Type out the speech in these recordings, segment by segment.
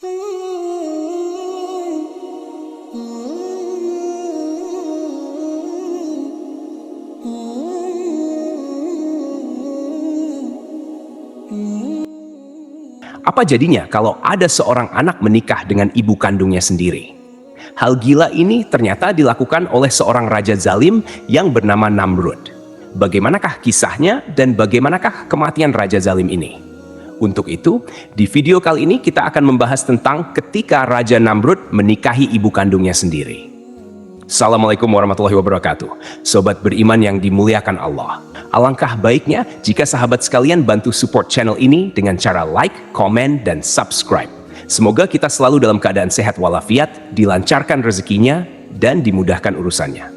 Apa jadinya kalau ada seorang anak menikah dengan ibu kandungnya sendiri? Hal gila ini ternyata dilakukan oleh seorang raja zalim yang bernama Namrud. Bagaimanakah kisahnya dan bagaimanakah kematian raja zalim ini? Untuk itu, di video kali ini kita akan membahas tentang ketika Raja Namrud menikahi ibu kandungnya sendiri. Assalamualaikum warahmatullahi wabarakatuh. Sobat beriman yang dimuliakan Allah. Alangkah baiknya jika sahabat sekalian bantu support channel ini dengan cara like, komen, dan subscribe. Semoga kita selalu dalam keadaan sehat walafiat, dilancarkan rezekinya, dan dimudahkan urusannya.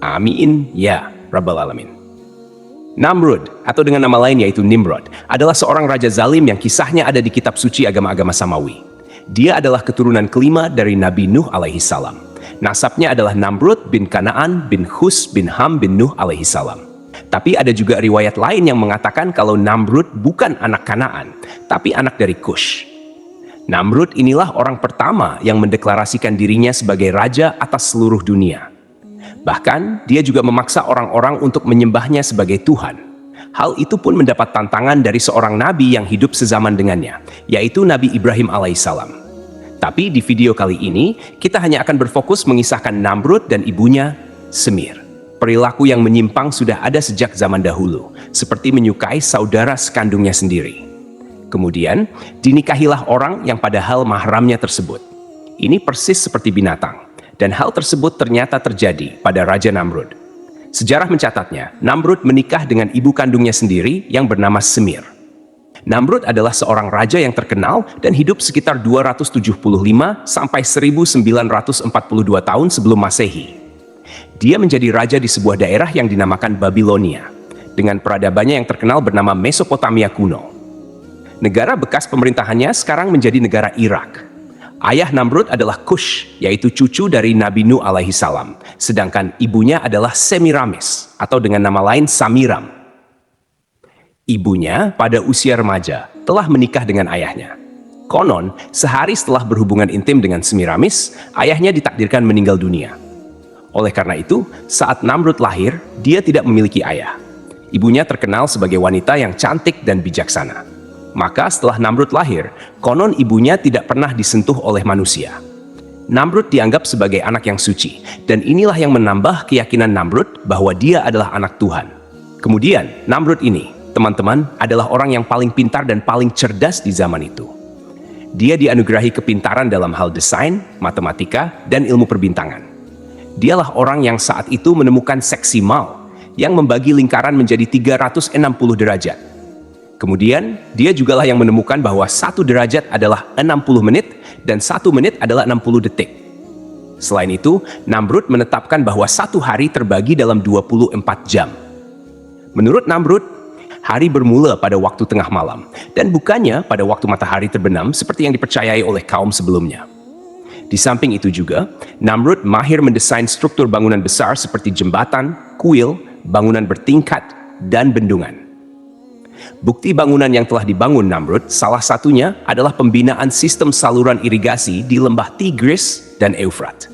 Amin ya Rabbal Alamin. Namrud, atau dengan nama lain yaitu Nimrod, adalah seorang raja zalim yang kisahnya ada di kitab suci agama-agama Samawi. Dia adalah keturunan kelima dari Nabi Nuh alaihi salam. Nasabnya adalah Namrud bin Kanaan bin Hus bin Ham bin Nuh alaihi salam. Tapi ada juga riwayat lain yang mengatakan kalau Namrud bukan anak Kanaan, tapi anak dari Kush. Namrud inilah orang pertama yang mendeklarasikan dirinya sebagai raja atas seluruh dunia. Bahkan, dia juga memaksa orang-orang untuk menyembahnya sebagai Tuhan. Hal itu pun mendapat tantangan dari seorang nabi yang hidup sezaman dengannya, yaitu Nabi Ibrahim alaihissalam. Tapi di video kali ini, kita hanya akan berfokus mengisahkan Namrud dan ibunya, Semir. Perilaku yang menyimpang sudah ada sejak zaman dahulu, seperti menyukai saudara sekandungnya sendiri. Kemudian, dinikahilah orang yang padahal mahramnya tersebut. Ini persis seperti binatang, dan hal tersebut ternyata terjadi pada Raja Namrud. Sejarah mencatatnya, Namrud menikah dengan ibu kandungnya sendiri yang bernama Semir. Namrud adalah seorang raja yang terkenal dan hidup sekitar 275 sampai 1942 tahun sebelum Masehi. Dia menjadi raja di sebuah daerah yang dinamakan Babilonia, dengan peradabannya yang terkenal bernama Mesopotamia kuno. Negara bekas pemerintahannya sekarang menjadi negara Irak. Ayah Namrud adalah Kush, yaitu cucu dari Nabi Nuh alaihi salam, sedangkan ibunya adalah Semiramis, atau dengan nama lain Samiram. Ibunya pada usia remaja telah menikah dengan ayahnya. Konon, sehari setelah berhubungan intim dengan Semiramis, ayahnya ditakdirkan meninggal dunia. Oleh karena itu, saat Namrud lahir, dia tidak memiliki ayah. Ibunya terkenal sebagai wanita yang cantik dan bijaksana. Maka setelah Namrud lahir, konon ibunya tidak pernah disentuh oleh manusia. Namrud dianggap sebagai anak yang suci, dan inilah yang menambah keyakinan Namrud bahwa dia adalah anak Tuhan. Kemudian, Namrud ini, teman-teman, adalah orang yang paling pintar dan paling cerdas di zaman itu. Dia dianugerahi kepintaran dalam hal desain, matematika, dan ilmu perbintangan. Dialah orang yang saat itu menemukan seksimal yang membagi lingkaran menjadi 360 derajat. Kemudian, dia jugalah yang menemukan bahwa 1 derajat adalah 60 menit dan 1 menit adalah 60 detik. Selain itu, Namrud menetapkan bahwa 1 hari terbagi dalam 24 jam. Menurut Namrud, hari bermula pada waktu tengah malam, dan bukannya pada waktu matahari terbenam seperti yang dipercayai oleh kaum sebelumnya. Di samping itu juga, Namrud mahir mendesain struktur bangunan besar seperti jembatan, kuil, bangunan bertingkat, dan bendungan. Bukti bangunan yang telah dibangun Namrud salah satunya adalah pembinaan sistem saluran irigasi di lembah Tigris dan Eufrat.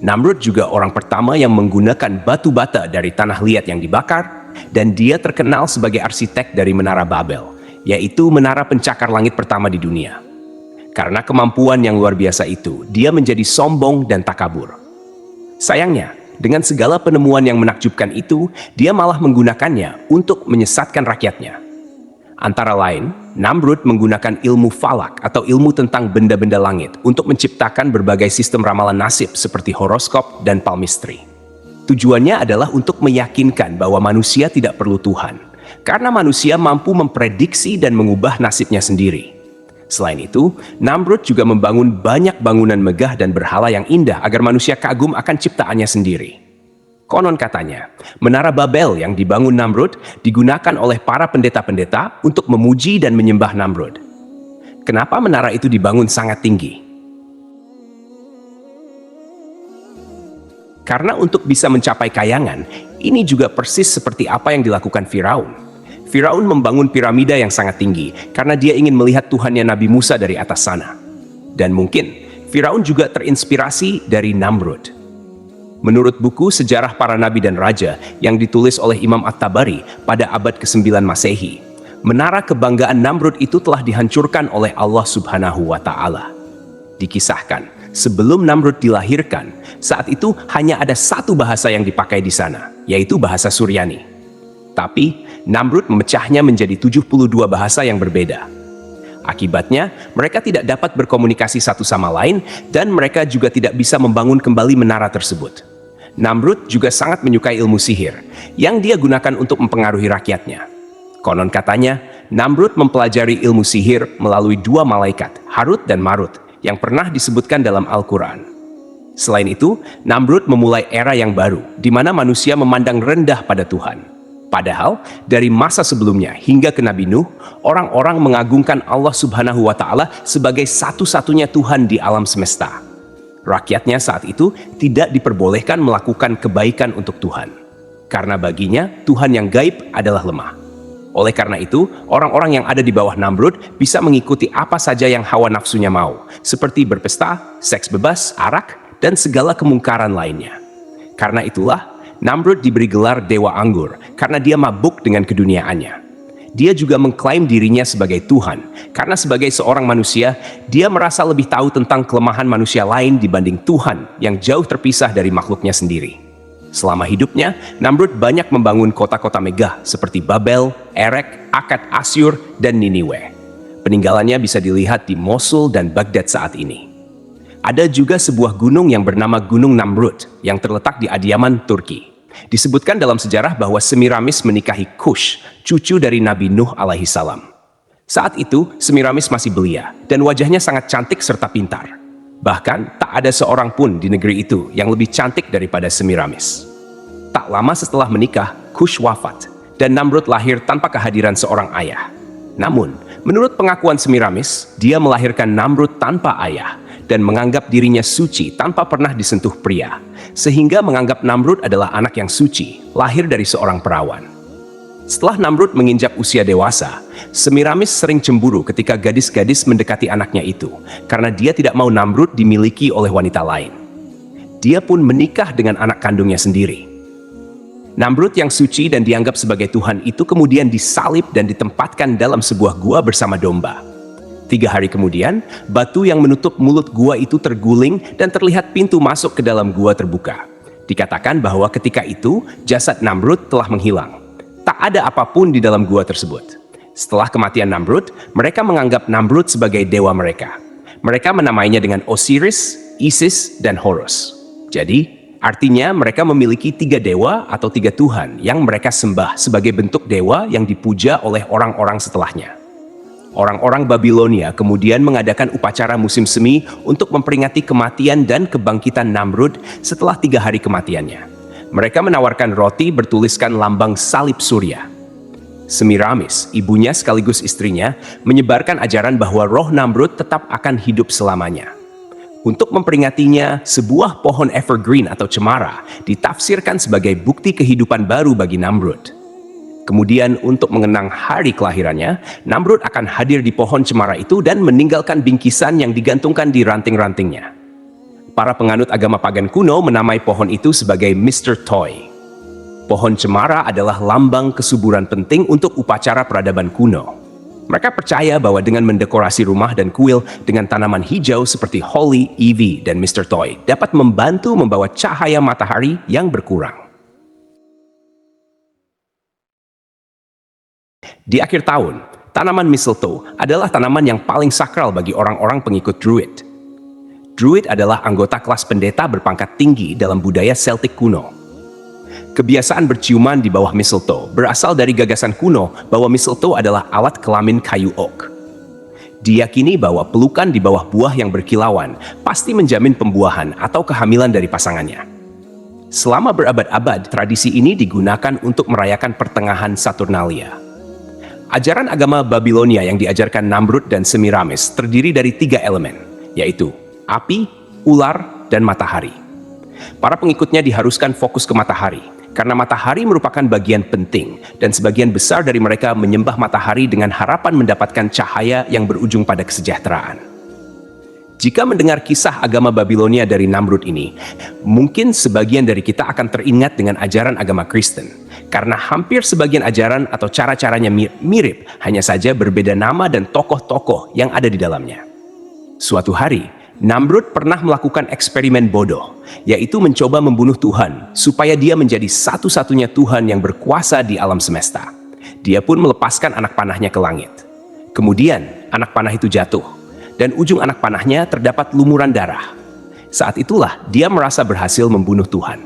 Namrud juga orang pertama yang menggunakan batu bata dari tanah liat yang dibakar, dan dia terkenal sebagai arsitek dari Menara Babel, yaitu menara pencakar langit pertama di dunia. Karena kemampuan yang luar biasa itu, dia menjadi sombong dan takabur. Sayangnya, dengan segala penemuan yang menakjubkan itu, dia malah menggunakannya untuk menyesatkan rakyatnya. Antara lain, Namrud menggunakan ilmu falak atau ilmu tentang benda-benda langit untuk menciptakan berbagai sistem ramalan nasib seperti horoskop dan palmistry. Tujuannya adalah untuk meyakinkan bahwa manusia tidak perlu Tuhan, karena manusia mampu memprediksi dan mengubah nasibnya sendiri. Selain itu, Namrud juga membangun banyak bangunan megah dan berhala yang indah agar manusia kagum akan ciptaannya sendiri. Konon katanya, Menara Babel yang dibangun Namrud digunakan oleh para pendeta-pendeta untuk memuji dan menyembah Namrud. Kenapa menara itu dibangun sangat tinggi? Karena untuk bisa mencapai kayangan, ini juga persis seperti apa yang dilakukan Firaun. Firaun membangun piramida yang sangat tinggi karena dia ingin melihat Tuhannya Nabi Musa dari atas sana. Dan mungkin Firaun juga terinspirasi dari Namrud. Menurut buku Sejarah Para Nabi dan Raja yang ditulis oleh Imam At-Tabari pada abad ke-9 Masehi, menara kebanggaan Namrud itu telah dihancurkan oleh Allah Subhanahu wa Ta'ala. Dikisahkan, sebelum Namrud dilahirkan, saat itu hanya ada satu bahasa yang dipakai di sana, yaitu bahasa Suryani. Tapi Namrud memecahnya menjadi 72 bahasa yang berbeda. Akibatnya, mereka tidak dapat berkomunikasi satu sama lain dan mereka juga tidak bisa membangun kembali menara tersebut. Namrud juga sangat menyukai ilmu sihir yang dia gunakan untuk mempengaruhi rakyatnya. Konon katanya, Namrud mempelajari ilmu sihir melalui dua malaikat, Harut dan Marut, yang pernah disebutkan dalam Al-Quran. Selain itu, Namrud memulai era yang baru, di mana manusia memandang rendah pada Tuhan. Padahal, dari masa sebelumnya hingga ke Nabi Nuh, orang-orang mengagungkan Allah Subhanahu wa Ta'ala sebagai satu-satunya Tuhan di alam semesta. Rakyatnya saat itu tidak diperbolehkan melakukan kebaikan untuk Tuhan, karena baginya Tuhan yang gaib adalah lemah. Oleh karena itu, orang-orang yang ada di bawah Namrud bisa mengikuti apa saja yang hawa nafsunya mau, seperti berpesta, seks bebas, arak, dan segala kemungkaran lainnya. Karena itulah, Namrud diberi gelar Dewa Anggur karena dia mabuk dengan keduniaannya. Dia juga mengklaim dirinya sebagai Tuhan karena sebagai seorang manusia, dia merasa lebih tahu tentang kelemahan manusia lain dibanding Tuhan yang jauh terpisah dari makhluknya sendiri. Selama hidupnya, Namrud banyak membangun kota-kota megah seperti Babel, Erek, Akkad, Asyur, dan Niniwe. Peninggalannya bisa dilihat di Mosul dan Baghdad saat ini. Ada juga sebuah gunung yang bernama Gunung Namrud yang terletak di Adiyaman, Turki. Disebutkan dalam sejarah bahwa Semiramis menikahi Kush, cucu dari Nabi Nuh alaihi salam. Saat itu, Semiramis masih belia dan wajahnya sangat cantik serta pintar. Bahkan, tak ada seorang pun di negeri itu yang lebih cantik daripada Semiramis. Tak lama setelah menikah, Kush wafat dan Namrud lahir tanpa kehadiran seorang ayah. Namun, menurut pengakuan Semiramis, dia melahirkan Namrud tanpa ayah dan menganggap dirinya suci tanpa pernah disentuh pria, sehingga menganggap Namrud adalah anak yang suci, lahir dari seorang perawan. Setelah Namrud menginjak usia dewasa, Semiramis sering cemburu ketika gadis-gadis mendekati anaknya itu, karena dia tidak mau Namrud dimiliki oleh wanita lain. Dia pun menikah dengan anak kandungnya sendiri. Namrud yang suci dan dianggap sebagai Tuhan itu kemudian disalib dan ditempatkan dalam sebuah gua bersama domba. 3 hari kemudian, batu yang menutup mulut gua itu terguling dan terlihat pintu masuk ke dalam gua terbuka. Dikatakan bahwa ketika itu, jasad Namrud telah menghilang. Tak ada apapun di dalam gua tersebut. Setelah kematian Namrud, mereka menganggap Namrud sebagai dewa mereka. Mereka menamainya dengan Osiris, Isis, dan Horus. Jadi, artinya mereka memiliki 3 dewa atau 3 Tuhan yang mereka sembah sebagai bentuk dewa yang dipuja oleh orang-orang setelahnya. Orang-orang Babilonia kemudian mengadakan upacara musim semi untuk memperingati kematian dan kebangkitan Namrud setelah 3 hari kematiannya. Mereka menawarkan roti bertuliskan lambang salib surya. Semiramis, ibunya sekaligus istrinya, menyebarkan ajaran bahwa roh Namrud tetap akan hidup selamanya. Untuk memperingatinya, sebuah pohon evergreen atau cemara ditafsirkan sebagai bukti kehidupan baru bagi Namrud. Kemudian untuk mengenang hari kelahirannya, Namrud akan hadir di pohon cemara itu dan meninggalkan bingkisan yang digantungkan di ranting-rantingnya. Para penganut agama pagan kuno menamai pohon itu sebagai Mr. Toy. Pohon cemara adalah lambang kesuburan penting untuk upacara peradaban kuno. Mereka percaya bahwa dengan mendekorasi rumah dan kuil dengan tanaman hijau seperti holly, ivy, dan Mr. Toy dapat membantu membawa cahaya matahari yang berkurang. Di akhir tahun, tanaman mistletoe adalah tanaman yang paling sakral bagi orang-orang pengikut Druid. Druid adalah anggota kelas pendeta berpangkat tinggi dalam budaya Celtic kuno. Kebiasaan berciuman di bawah mistletoe berasal dari gagasan kuno bahwa mistletoe adalah alat kelamin kayu oak. Diyakini bahwa pelukan di bawah buah yang berkilauan pasti menjamin pembuahan atau kehamilan dari pasangannya. Selama berabad-abad, tradisi ini digunakan untuk merayakan pertengahan Saturnalia. Ajaran agama Babilonia yang diajarkan Namrud dan Semiramis terdiri dari 3 elemen, yaitu api, ular, dan matahari. Para pengikutnya diharuskan fokus ke matahari, karena matahari merupakan bagian penting, dan sebagian besar dari mereka menyembah matahari dengan harapan mendapatkan cahaya yang berujung pada kesejahteraan. Jika mendengar kisah agama Babilonia dari Namrud ini, mungkin sebagian dari kita akan teringat dengan ajaran agama Kristen. Karena hampir sebagian ajaran atau cara-caranya mirip, hanya saja berbeda nama dan tokoh-tokoh yang ada di dalamnya. Suatu hari, Namrud pernah melakukan eksperimen bodoh, yaitu mencoba membunuh Tuhan supaya dia menjadi satu-satunya Tuhan yang berkuasa di alam semesta. Dia pun melepaskan anak panahnya ke langit. Kemudian, anak panah itu jatuh, dan ujung anak panahnya terdapat lumuran darah. Saat itulah dia merasa berhasil membunuh Tuhan.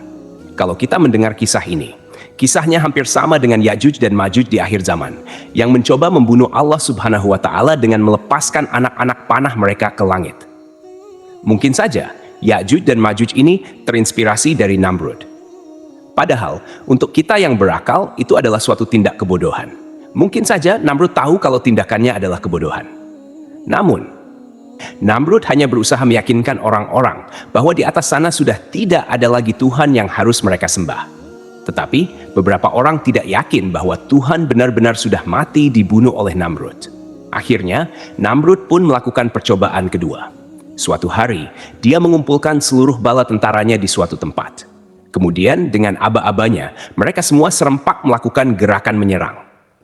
Kalau kita mendengar kisah ini, kisahnya hampir sama dengan Ya'juj dan Ma'juj di akhir zaman, yang mencoba membunuh Allah Subhanahu wa Ta'ala dengan melepaskan anak-anak panah mereka ke langit. Mungkin saja Ya'juj dan Ma'juj ini terinspirasi dari Namrud. Padahal, untuk kita yang berakal, itu adalah suatu tindak kebodohan. Mungkin saja Namrud tahu kalau tindakannya adalah kebodohan. Namun, Namrud hanya berusaha meyakinkan orang-orang bahwa di atas sana sudah tidak ada lagi Tuhan yang harus mereka sembah. Tetapi, beberapa orang tidak yakin bahwa Tuhan benar-benar sudah mati dibunuh oleh Namrud. Akhirnya, Namrud pun melakukan percobaan kedua. Suatu hari, dia mengumpulkan seluruh bala tentaranya di suatu tempat. Kemudian, dengan aba-abanya, mereka semua serempak melakukan gerakan menyerang.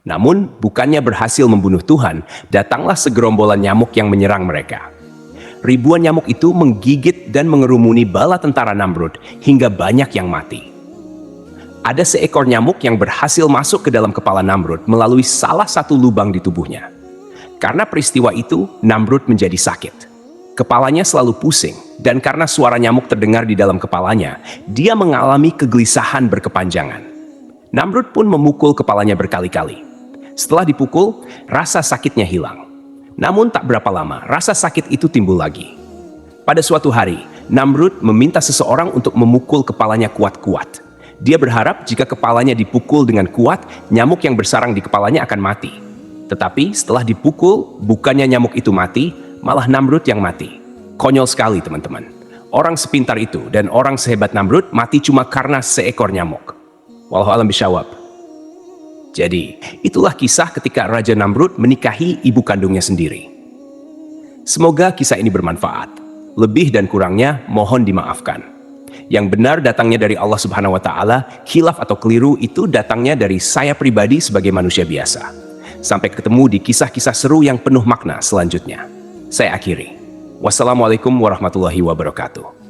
Namun, bukannya berhasil membunuh Tuhan, datanglah segerombolan nyamuk yang menyerang mereka. Ribuan nyamuk itu menggigit dan mengerumuni bala tentara Namrud hingga banyak yang mati. Ada seekor nyamuk yang berhasil masuk ke dalam kepala Namrud melalui salah satu lubang di tubuhnya. Karena peristiwa itu, Namrud menjadi sakit. Kepalanya selalu pusing, dan karena suara nyamuk terdengar di dalam kepalanya, dia mengalami kegelisahan berkepanjangan. Namrud pun memukul kepalanya berkali-kali. Setelah dipukul, rasa sakitnya hilang. Namun tak berapa lama, rasa sakit itu timbul lagi. Pada suatu hari, Namrud meminta seseorang untuk memukul kepalanya kuat-kuat. Dia berharap jika kepalanya dipukul dengan kuat, nyamuk yang bersarang di kepalanya akan mati. Tetapi setelah dipukul, bukannya nyamuk itu mati, malah Namrud yang mati. Konyol sekali, teman-teman. Orang sepintar itu dan orang sehebat Namrud mati cuma karena seekor nyamuk. Wallahu a'lam bishawab. Jadi, itulah kisah ketika Raja Namrud menikahi ibu kandungnya sendiri. Semoga kisah ini bermanfaat. Lebih dan kurangnya mohon dimaafkan. Yang benar datangnya dari Allah Subhanahu wa Ta'ala, khilaf atau keliru itu datangnya dari saya pribadi sebagai manusia biasa. Sampai ketemu di kisah-kisah seru yang penuh makna selanjutnya. Saya akhiri. Wassalamualaikum warahmatullahi wabarakatuh.